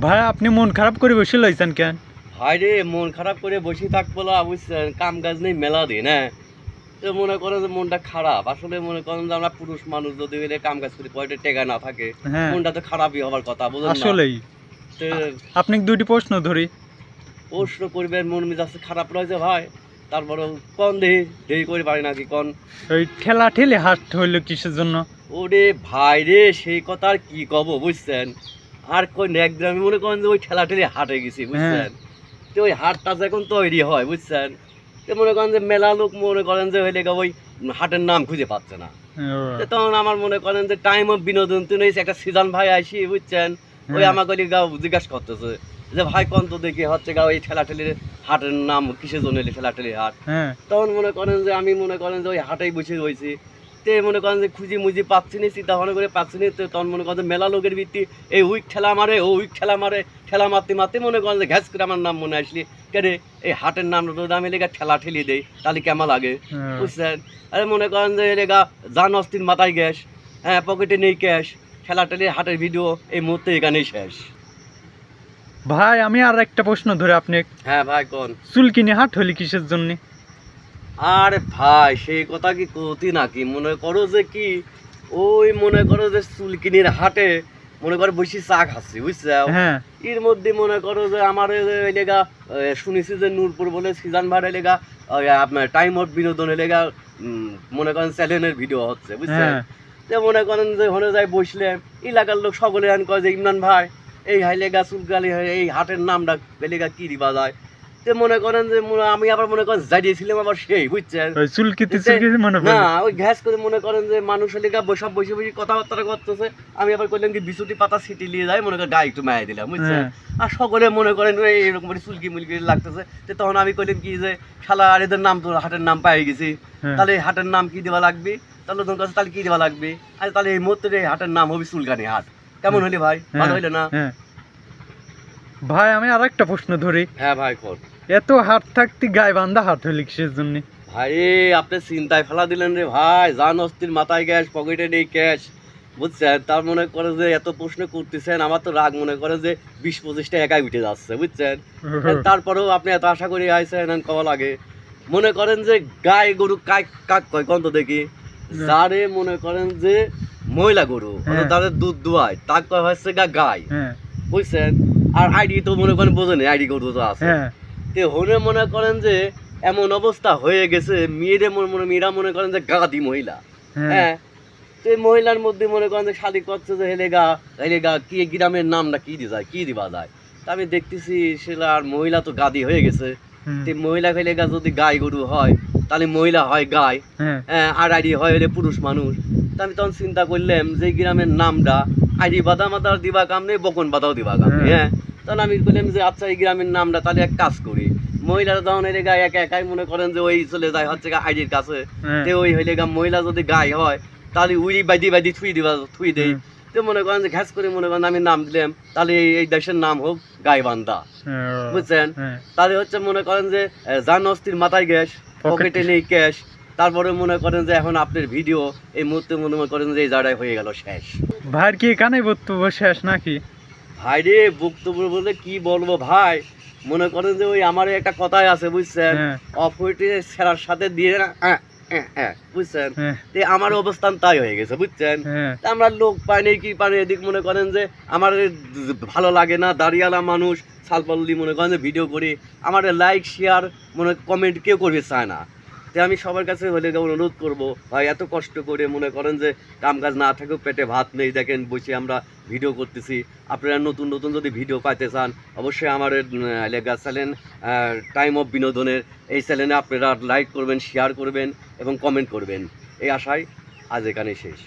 ভাই আপনি মন খারাপ করে বসে লইছেন কেন? ভাই রে, মন খারাপ করে বসে থাকবো না, বুঝছেন? কাম কাজ নেই মেলা দিন, হ্যাঁ। তো মনে করেন যে মনটা খারাপ। আসলে মনে করেন যে আমরা পুরুষ মানুষ যদি হইলে কাম কাজ করি, পকেটে টেকা না থাকে, হ্যাঁ মনটা তো খারাপই হবার কথা, বুঝলেন না? আসলেই। তো আপনি দুইটি প্রশ্ন ধরি। প্রশ্ন করবেন, মন মেজাজ খারাপ রয়েছে ভাই। তারপরে কন দেহি দেরি করে পারি নাকি কন? ওই ঠেলা ঠেলে হাট হইলো কিসের জন্য? ওরে ভাই রে, সেই কথা আর কি কব, বুঝছেন? আর কই না, একদিন আমি মনে করেন যে ওই ঠেলা ঠেলে হাটে গেছি, বুঝছেন? তো ওই হাটটা যখন তৈরি হয়, বুঝছেন, তো মনে করেন যে মেলা লোক মনে করেন যে হইলে ওই হাটের নাম খুঁজে পাচ্ছে না। তো তখন আমার মনে করেন যে টাইম অফ বিনোদন তুই একটা সিজন ভাই আসি, বুঝছেন, ওই আমাকে জিজ্ঞাসা করতেছে যে ভাই কোন তো দেখি হচ্ছে গা ওই ঠেলাঠেলির হাটের নাম কিসের জন্য এলি ঠেলাঠেলি হাট। তখন মনে করেন যে আমি মনে করেন যে ওই হাটেই বসে রয়েছি। তে মনে করেন যে খুঁজি মুজি পাচ্ছি না, চিন্তা ভাবনা করে পাচ্ছি না। তো তখন মনে করেন যে মেলা লোকের ভিত্তি এই উইক ঠেলা মারে, ও উইক ঠেলা মারে, ঠেলা মারতে মারতে মনে করেন যে ঘ্যাস করে আমার নাম মনে আসলি কেরে এই হাটের নাম আমি লেগা ঠেলা ঠেলি দেই, তাহলে কেমন লাগে, বুঝছেন? আরে মনে করেন যে লেগা জান অস্থির মাথায় গ্যাস, হ্যাঁ, পকেটে নেই ক্যাশ, ঠেলা ঠেলি হাটের ভিডিও এই মুহূর্তে এখানেই শেষ। ভাই আমি আর একটা প্রশ্ন ধরে আপনি। হ্যাঁ ভাই কোন? চুলকিনি হাট হইলি কিসের জন্য? আরে ভাই সেই কথা কি কতি নাকি? মনে করো যে কি ওই মনে করো যে চুলকিনির হাটে মনে করো বসে চা খাচ্ছি, বুঝছো? এর মধ্যে মনে করো যে আমার এলাকা শুনেছি যে নূরপুর বলে সিজন ভাড় এলাকা আপনার টাইম অফ বিনোদন এলাকা মনে করেন চ্যানেলের ভিডিও হচ্ছে, বুঝছেন? যে মনে করেন যে হনে যায় বসলে এলাকার লোক সকলে আন কয় যে ইমরান ভাই এই হাইলেগা চুলকালি এই হাটের নামটা এলাকা কি দিবা যায়। মনে করেন যে আমি আবার মনে করেন জানিয়েছিলাম আবার সেই, বুঝছেন, না ওই ঘ্যাস করে মনে করেন যে মানুষ এলাকা সব বসে বসে কথাবার্তা করতেছে। আমি আবার করলাম কি বিছুটি পাতা ছিটি নিয়ে যাই, মনে করেন গায়ে একটু মায়া দিলাম, বুঝছেন? আর সকলে মনে করেন এইরকম চুলকি মুলকি লাগতেছে। তখন আমি কইলাম কি যে শালা আর এদের নাম তো হাটের নাম পাই গেছি, তাহলে এই হাটের নাম কি দেওয়া লাগবে? তাহলে তোর কাছে তাহলে কি দেওয়া লাগবে? আর তাহলে এই মুহূর্তে এই হাটের নাম হবে চুলকানি হাট। কেমন হইলে ভাই? ভালো হইলে না? ভাই আমি আর একটা প্রশ্ন ধরি। হ্যাঁ ভাই কর। এত হাট থাকতে গায়ে বান্ধা হাট হইলি কিসের জন্য? ভাই আপনি চিন্তায় ফেলা দিলেন রে ভাই। জান অস্থির মাথায় গ্যাস, পকেটে নেই ক্যাশ, বুঝছেন? তার মনে করে যে এত প্রশ্ন করতেছেন, আমার তো রাগ মনে করে যে 20-25টা একাই উঠে যাচ্ছে, বুঝছেন? তারপরেও আপনি এত আশা করে আইছেন, কওয়া লাগে। মনে করেন যে গায়ে গরু কাক কয় কন্ত দেখি, যারে মনে করেন যে মহিলা গরু তাদের দুধ দুয়ায় তাক কয় হচ্ছে গাই, বুঝছেন? আর আইডি তো মনে করেন বোঝেনি, আইডি গরু তো আছে। হনে মনে করেন যে এমন অবস্থা হয়ে গেছে, মেয়েরা মনে করেন যে গাদি মহিলা, হ্যাঁ। তো এই মহিলার মধ্যে মনে করেন যে শাদি করছে যে হেলেগা কি গ্রামের নামটা কি দিবা যায়। তা আমি দেখতেছি সেটা আর মহিলা তো গাদি হয়ে গেছে। মহিলা হেলেগা যদি গাই গরু হয় তাহলে মহিলা হয় গাই, হ্যাঁ, আর আইডি হয় হলে পুরুষ মানুষ। তা আমি তখন চিন্তা করলাম যে গ্রামের নামটা আইডি বাদা মাদার দিবা কাম নেই, বকন বাদাও দিবা কাম নেই, হ্যাঁ। তখন আমি বললাম যে আচ্ছা এই গ্রামের নামটা তাহলে এক কাজ করি, মহিলারা তখন এলে গায়ে একাই মনে করেন যে ওই চলে যায় হচ্ছে আইডির কাছে। ওই হইলে মহিলা যদি গায়ে হয় তাহলে উড়ি বাইদি থুই দেই। তো মনে করেন যে ঘ্যাস করে মনে করেন আমি নাম দিলাম, তাহলে এই দেশের নাম হোক গাইবান্ধা, বুঝছেন? তাহলে হচ্ছে মনে করেন যে জান অস্থির মাথায় গ্যাস, পকেটে নেই ক্যাশ। তারপরে মনে করেন যে এখন আপনার ভিডিও এই মুহূর্তে মনে করেন যে এই জায়গায় হয়ে গেল শেষ। ভাইয়ের কি এখানে বক্তব্য শেষ নাকি? ভাই রে বক্তব্য বলতে কি বলবো ভাই, মনে করেন যে ওই আমার একটা কথাই আছে, বুঝছেন, অফুইটে ছেড়ার সাথে দিয়ে না, বুঝছেন? আমার অবস্থান তাই হয়ে গেছে, বুঝছেন? আমরা লোক পাইনি কি পানি এদিক মনে করেন যে আমার ভালো লাগে না, দাঁড়িয়ালা মানুষ সালপাল্লি মনে করেন যে ভিডিও করি, আমার লাইক শেয়ার মনে কমেন্ট কেউ করবে চায় না। তো আমি সবার কাছে হলে অনুরোধ করবো ভাই, এত কষ্ট করে মনে করেন যে কাম কাজ না থাকেও পেটে ভাত নেই, দেখেন বসে আমরা ভিডিও করতেছি। আপনারা নতুন নতুন যদি ভিডিও পাইতে চান অবশ্যই আমার লেগা চ্যানেল টাইম অফ বিনোদনের এই চ্যানেলে আপনারা লাইক করবেন, শেয়ার করবেন এবং কমেন্ট করবেন। এই আশায় আজ এখানে শেষ।